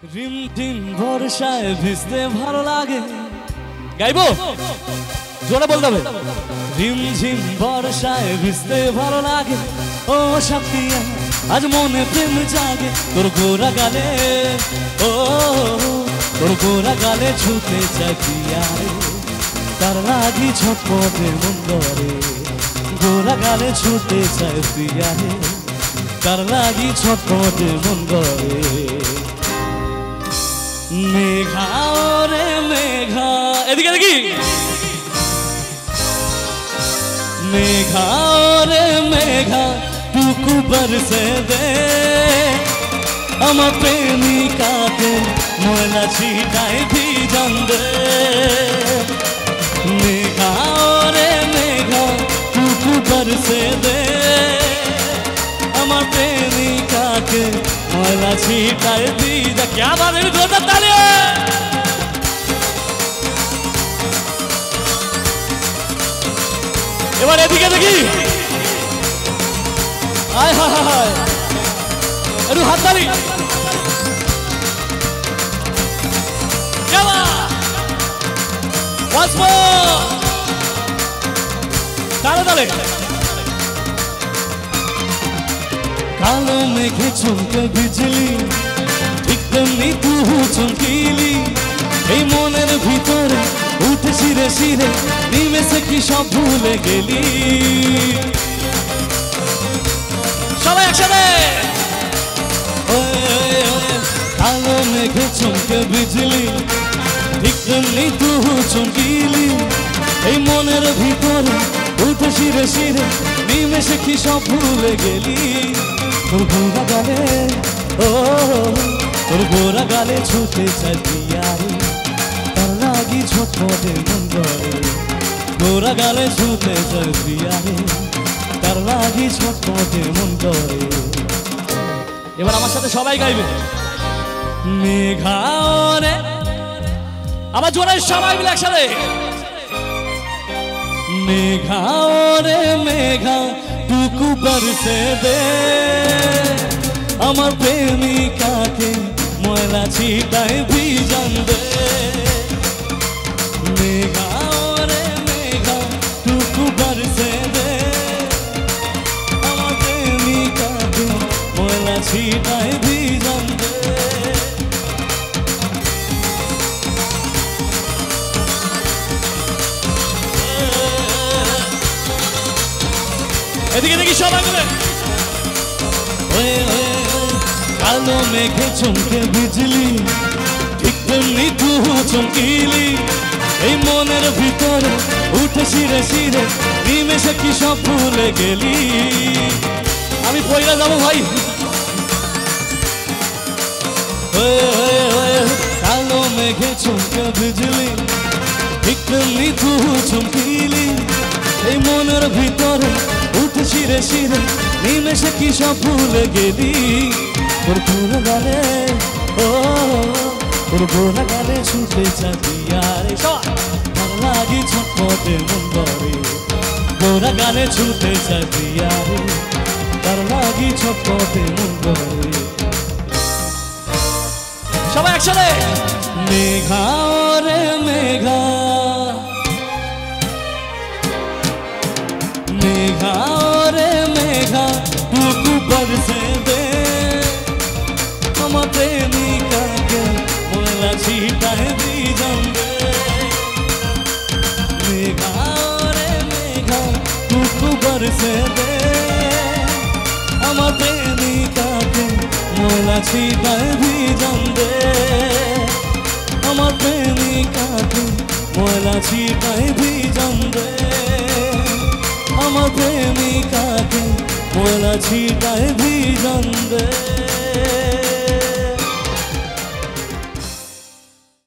রিমঝিম বর্ষায় ভিজতে ভালো লাগে। গাইবো জোরে বলতে হবে। রিমঝিম বর্ষায় ভিজতে ভালো লাগে। ও সাথিয়া আজ মনে প্রেম জাগে তোর গোরা গালে। ও তোর গোরা গালে ছুতে চাই পিয়া রে, তার লাগি ছটপটে মন করে। গোরা গালে ছুতে চাই পিয়া রে, তার লাগি ছটপটে মন করে। মেঘা রে মেঘা, এদিকে দেখি। मेघा रे मेघा टुकु बरसे दे আমার প্রেমিকাকে ময়লা ছিটায় ভিজান দে। মেঘা রে মেঘা টুকু বরসে দে আমার প্রেমিকাকে ময়লা ছিটায় ভিজা। क्या बात है, जोरदार ताली। এবার এদিকে দেখি। আয় হায় হায়, একটু হাততালি। তালে তালে। কালো মেঘে চমকে বিজলি, ঠিক তেমনি তুহু চমকিলি। এই মনের ভিতরে উঠে শিরে শিরে নিমেষে কি সব ভুলে গেলি। সবাই একসাথে। কালো মেঘে চমকে বিজলি, ঠিক তেমনি তুহু চমকিলি। এই মনের ভিতরে উঠে শিরে শিরে নিমেষে কি সব ভুলে গেলি। তোর গোরা গালে, ও তোর গোরা গালে ছুটে চাই পিয়া রে, তার লাগি ছটপটে মন করে। গোরা গালে ছুটে চাই পিয়া রে, তার লাগি ছটপটে মন করে। এবার আমার সাথে সবাই গাইবে। মেঘা রে, আমার জোরে সবাই মিলে একসাথে। মেঘা রে মেঘা টুকু বরসে দে আমার প্রেমিকাকে ময়লা ছিটায় ভিজান দে। মেঘা রে মেঘা টুকু বরসে দে আমার প্রেমিকাকে ময়লা ছিটায় ভিজান দে। এদিকে দেখি সবাই মিলে। কালো মেঘে চমকে বিজলি, ঠিক তেমনি তুহু চমকিলি। এই মনের ভিতরে উঠে শিরে শিরে নিমেষে কি সব ভুলে গেলি। আমি পয়লা যাবো ভাই। কালো মেঘে চমকে বিজলি, ঠিক তেমনি তুহু চমকিলি। এই মনের ভিতরে উঠে শিরে শিরে নিমেষে কি সব ভুলে গেলি। তোর গোরা গালে, ও তোর গোরা গালে ছুটে চাই পিয়া রে, তার লাগি ছটপটে মন করে। গোরা গালে ছুটে চাই পিয়া রে, তার লাগি ছটপটে মন করে। সবাই একসাথে। মেঘা রে মেঘা, মেঘা রে মেঘা টুকু বরসে দে আমার প্রেমিকাকে ময়লা ছিটায় ভিজান দে। মেঘা রে মেঘা টুকু বরসে দে আমার প্রেমিকাকে ময়লা ছিটায় ভিজান দে। আমার প্রেমিকাকে ময়লা ছিটায় ভিজান দে। আমার প্রেমিকাকে ময়লা ছিটায় ভিজান দে।